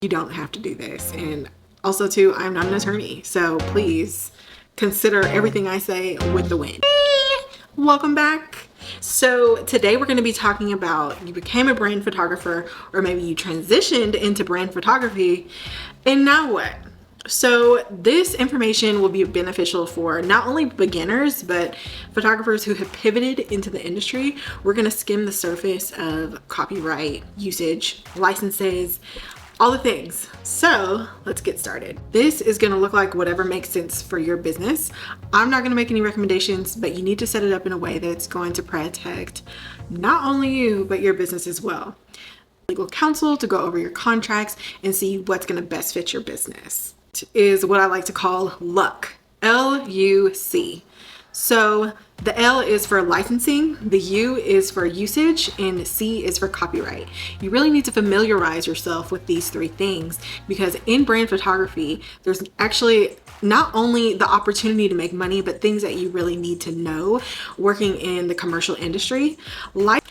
You don't have to do this. And also too, I'm not an attorney, so please consider everything I say with the wind. Welcome back. So today we're going to be talking about you became a brand photographer, or maybe you transitioned into brand photography, and now what? So this information will be beneficial for not only beginners, but photographers who have pivoted into the industry. We're going to skim the surface of copyright, usage, licenses, all the things. So let's get started. This is going to look like whatever makes sense for your business. I'm not going to make any recommendations, but you need to set it up in a way that's going to protect not only you, but your business as well. Legal counsel to go over your contracts and see what's going to best fit your business is what I like to call LUC, L-U-C. So the L is for licensing, the U is for usage, and C is for copyright. You really need to familiarize yourself with these three things, because in brand photography, there's actually not only the opportunity to make money, but things that you really need to know working in the commercial industry. Like,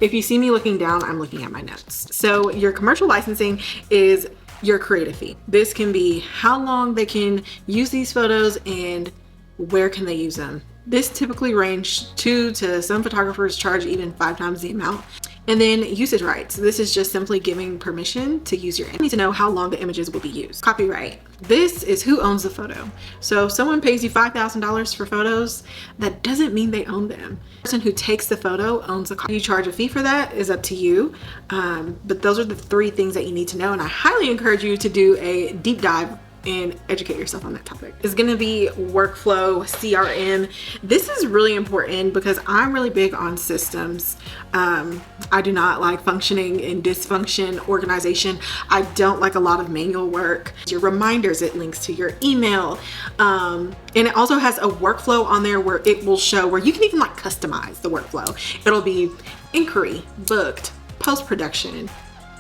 if you see me looking down, I'm looking at my notes. So your commercial licensing is your creative fee. This can be how long they can use these photos and where can they use them. This typically range 2 to some photographers charge even 5 times the amount. And then usage rights. This is just simply giving permission to use your image. You need to know how long the images will be used. Copyright. This is who owns the photo. So if someone pays you $5,000 for photos, that doesn't mean they own them. The person who takes the photo owns the copy. You charge a fee for that is up to you. But those are the 3 things that you need to know. And I highly encourage you to do a deep dive and educate yourself on that topic. It's going to be workflow, CRM. This is really important because I'm really big on systems. I do not like functioning in dysfunction, organization. I don't like a lot of manual work. Your reminders, it links to your email. And it also has a workflow on there where it will show where you can even like customize the workflow. It'll be inquiry, booked, post-production,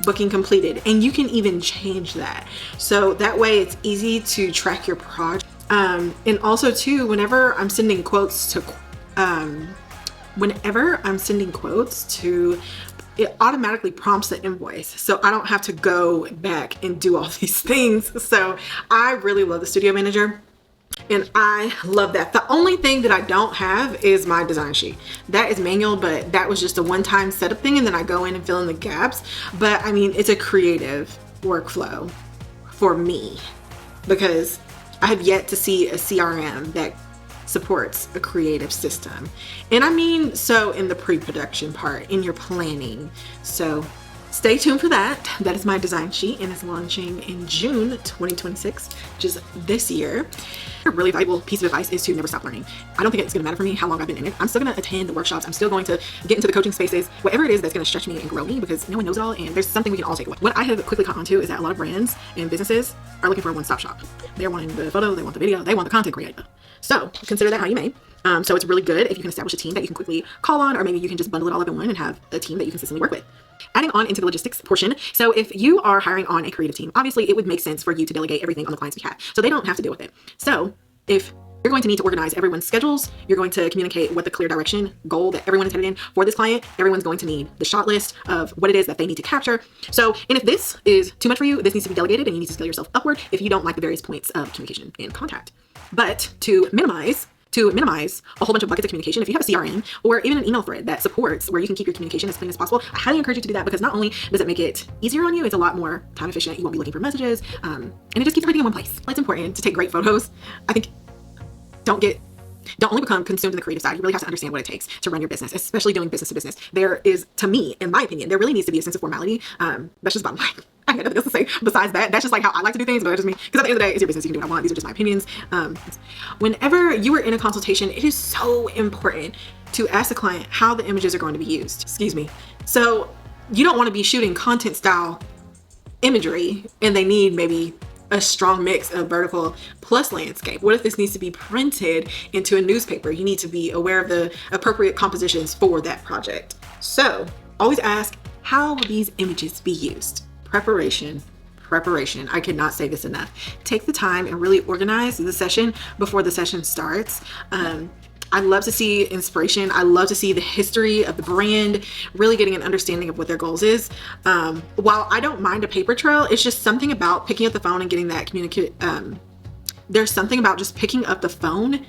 booking completed, and you can even change that. So that way it's easy to track your project. And also too, whenever I'm sending quotes to, it automatically prompts the invoice. So I don't have to go back and do all these things. So I really love the Studio Manager. And I love that. The only thing that I don't have is my design sheet. That is manual, but that was just a one-time setup thing, and then I go in and fill in the gaps. But I mean, it's a creative workflow for me because I have yet to see a CRM that supports a creative system. And I mean, so in the pre-production part, in your planning. So stay tuned for that. That is my design sheet, and it's launching in June 2026, which is this year. A really valuable piece of advice is to never stop learning. I don't think it's going to matter for me how long I've been in it. I'm still going to attend the workshops. I'm still going to get into the coaching spaces, whatever it is that's going to stretch me and grow me, because no one knows it all, and there's something we can all take away. What I have quickly caught on to is that a lot of brands and businesses are looking for a one-stop shop. They're wanting the photo, they want the video, they want the content creator. So consider that how you may. So it's really good if you can establish a team that you can quickly call on, or maybe you can just bundle it all up in one and have a team that you consistently work with. Adding on into the logistics portion. So if you are hiring on a creative team, obviously it would make sense for you to delegate everything on the client's behalf, so they don't have to deal with it. So if you're going to need to organize everyone's schedules, you're going to communicate what the clear direction goal that everyone is headed in for this client. Everyone's going to need the shot list of what it is that they need to capture. So, and if this is too much for you, this needs to be delegated, and you need to scale yourself upward if you don't like the various points of communication and contact. But to minimize a whole bunch of buckets of communication, if you have a CRM or even an email thread that supports where you can keep your communication as clean as possible, I highly encourage you to do that, because not only does it make it easier on you, it's a lot more time efficient. You won't be looking for messages, and it just keeps everything in one place. It's important to take great photos. I think don't only become consumed in the creative side. You really have to understand what it takes to run your business, especially doing business to business. There is, to me, in my opinion, there really needs to be a sense of formality. That's just bottom line. I have nothing else to say besides that. That's just like how I like to do things, but that's just me. Because at the end of the day, it's your business. You can do what I want. These are just my opinions. Whenever you are in a consultation, it is so important to ask the client how the images are going to be used. Excuse me. So you don't want to be shooting content style imagery and they need maybe a strong mix of vertical plus landscape. What if this needs to be printed into a newspaper? You need to be aware of the appropriate compositions for that project. So always ask, how will these images be used? Preparation. I cannot say this enough. Take the time and really organize the session before the session starts. I love to see inspiration. I love to see the history of the brand, really getting an understanding of what their goals is. While I don't mind a paper trail, it's just something about picking up the phone and getting that communicate. There's something about just picking up the phone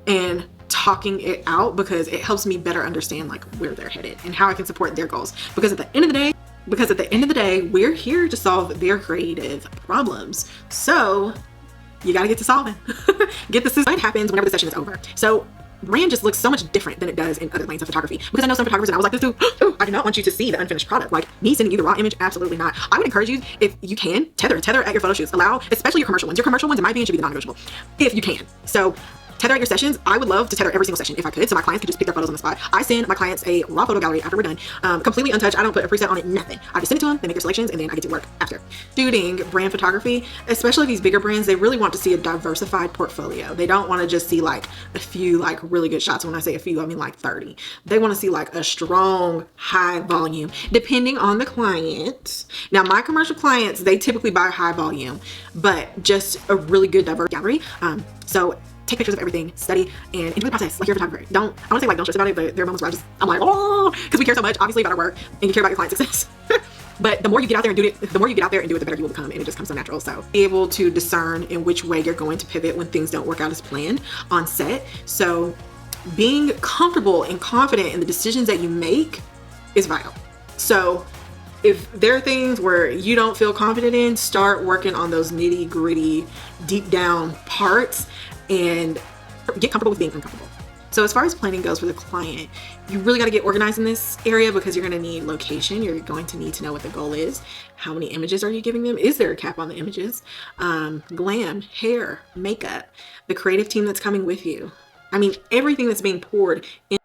and talking it out, because it helps me better understand like where they're headed and how I can support their goals. Because at the end of the day, we're here to solve their creative problems. So you got to get to solving. Get this. What happens whenever the session is over? So brand just looks so much different than it does in other lanes of photography. Because I know some photographers, and I was like this too, oh, I do not want you to see the unfinished product. Like me sending you the raw image, absolutely not. I would encourage you, if you can, tether at your photo shoots. Allow, especially your commercial ones. Your commercial ones, in my opinion, should be the non-negotiable, if you can. So tether at your sessions. I would love to tether every single session if I could, so my clients could just pick their photos on the spot. I send my clients a raw photo gallery after we're done, completely untouched. I don't put a preset on it, nothing. I just send it to them, they make their selections, and then I get to work after. Shooting brand photography, especially these bigger brands, they really want to see a diversified portfolio. They don't want to just see like a few like really good shots. When I say a few, I mean like 30. They want to see like a strong, high volume, depending on the client. Now, my commercial clients, they typically buy high volume, but just a really good diverse gallery. So take pictures of everything, study, and enjoy the process like you're a photographer. I want to say like don't stress about it, but there are moments where I'm like, oh, because we care so much, obviously, about our work, and you care about your client success. But the more you get out there and do it, the better you will become, and it just comes so natural. So be able to discern in which way you're going to pivot when things don't work out as planned on set. So being comfortable and confident in the decisions that you make is vital. So if there are things where you don't feel confident in, start working on those nitty gritty, deep down parts, and get comfortable with being uncomfortable. So as far as planning goes for the client, you really got to get organized in this area, because you're going to need location. You're going to need to know what the goal is. How many images are you giving them? Is there a cap on the images? Glam, hair, makeup, the creative team that's coming with you. I mean, everything that's being poured in.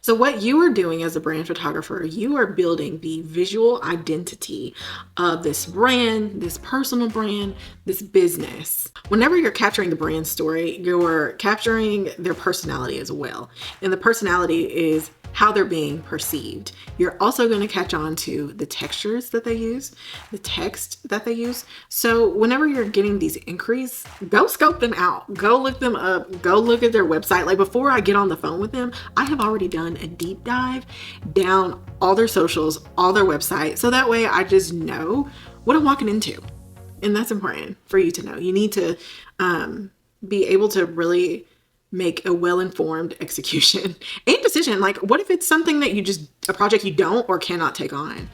So what you are doing as a brand photographer, you are building the visual identity of this brand, this personal brand, this business. Whenever you're capturing the brand story, you're capturing their personality as well. And the personality is how they're being perceived. You're also going to catch on to the textures that they use, the text that they use. So whenever you're getting these inquiries, go scope them out, go look them up, go look at their website. Like before I get on the phone with them, I have already done a deep dive down all their socials, all their website. So that way I just know what I'm walking into. And that's important for you to know. You need to be able to really make a well-informed execution and decision. Like, what if it's something that a project you don't or cannot take on?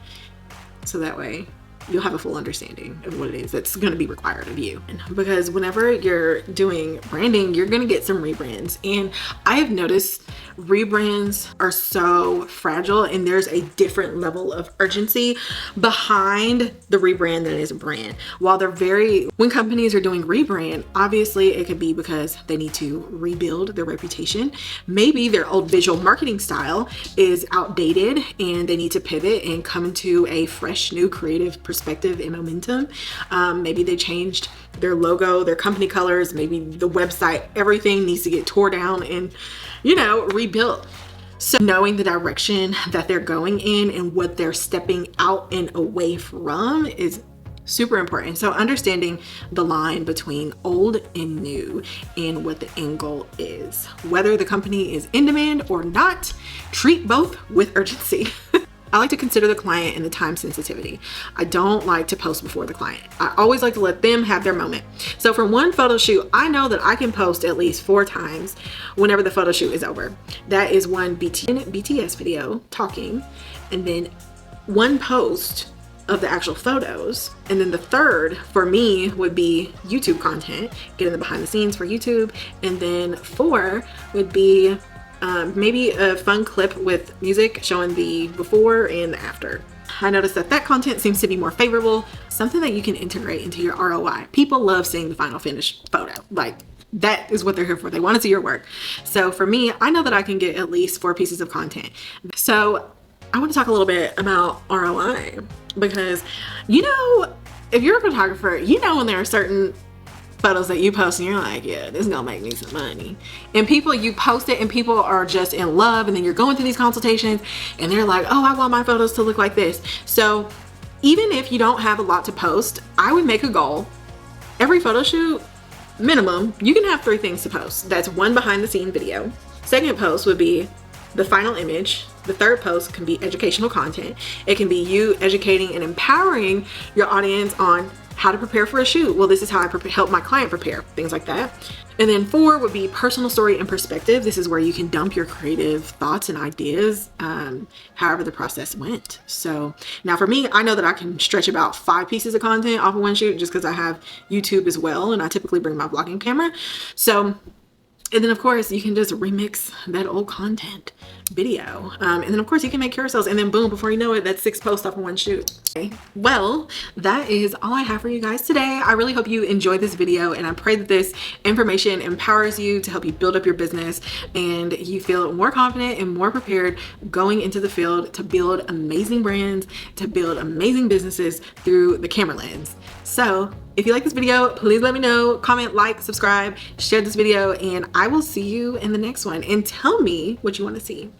So that way you'll have a full understanding of what it is that's going to be required of you. Because whenever you're doing branding, you're going to get some rebrands. And I have noticed rebrands are so fragile, and there's a different level of urgency behind the rebrand than it is a brand. While when companies are doing rebrand, obviously it could be because they need to rebuild their reputation. Maybe their old visual marketing style is outdated and they need to pivot and come into a fresh, new creative perspective and momentum. Maybe they changed their logo, their company colors, maybe the website, everything needs to get tore down and, rebuilt. So knowing the direction that they're going in and what they're stepping out and away from is super important. So understanding the line between old and new and what the end goal is. Whether the company is in demand or not, treat both with urgency. I like to consider the client and the time sensitivity. I don't like to post before the client. I always like to let them have their moment. So for one photo shoot, I know that I can post at least 4 times whenever the photo shoot is over. That is one BTS video talking, and then one post of the actual photos. And then the third for me would be YouTube content, getting the behind the scenes for YouTube. And then 4 would be maybe a fun clip with music showing the before and the after. I noticed that content seems to be more favorable, something that you can integrate into your ROI. People love seeing the final finished photo. Like, that is what they're here for. They want to see your work. So for me, I know that I can get at least 4 pieces of content. So I want to talk a little bit about ROI, because if you're a photographer, when there are certain photos that you post and you're like, yeah, this is gonna make me some money. And you post it and people are just in love, and then you're going through these consultations and they're like, oh, I want my photos to look like this. So even if you don't have a lot to post, I would make a goal. Every photo shoot, minimum, you can have 3 things to post. That's 1 behind the scene video, Second post would be the final image. The third post can be educational content. It can be you educating and empowering your audience on how to prepare for a shoot. Well, this is how I help my client prepare, things like that. And then 4 would be personal story and perspective. This is where you can dump your creative thoughts and ideas, however the process went. So now for me, I know that I can stretch about 5 pieces of content off of one shoot just because I have YouTube as well, and I typically bring my vlogging camera. So, and then of course you can just remix that old content video. And then of course you can make carousels, and then boom, before you know it, that's 6 posts off of one shoot. Okay. Well, that is all I have for you guys today. I really hope you enjoyed this video, and I pray that this information empowers you to help you build up your business and you feel more confident and more prepared going into the field to build amazing brands, to build amazing businesses through the camera lens. So if you like this video, please let me know, comment, like, subscribe, share this video, and I will see you in the next one. And tell me what you want to see.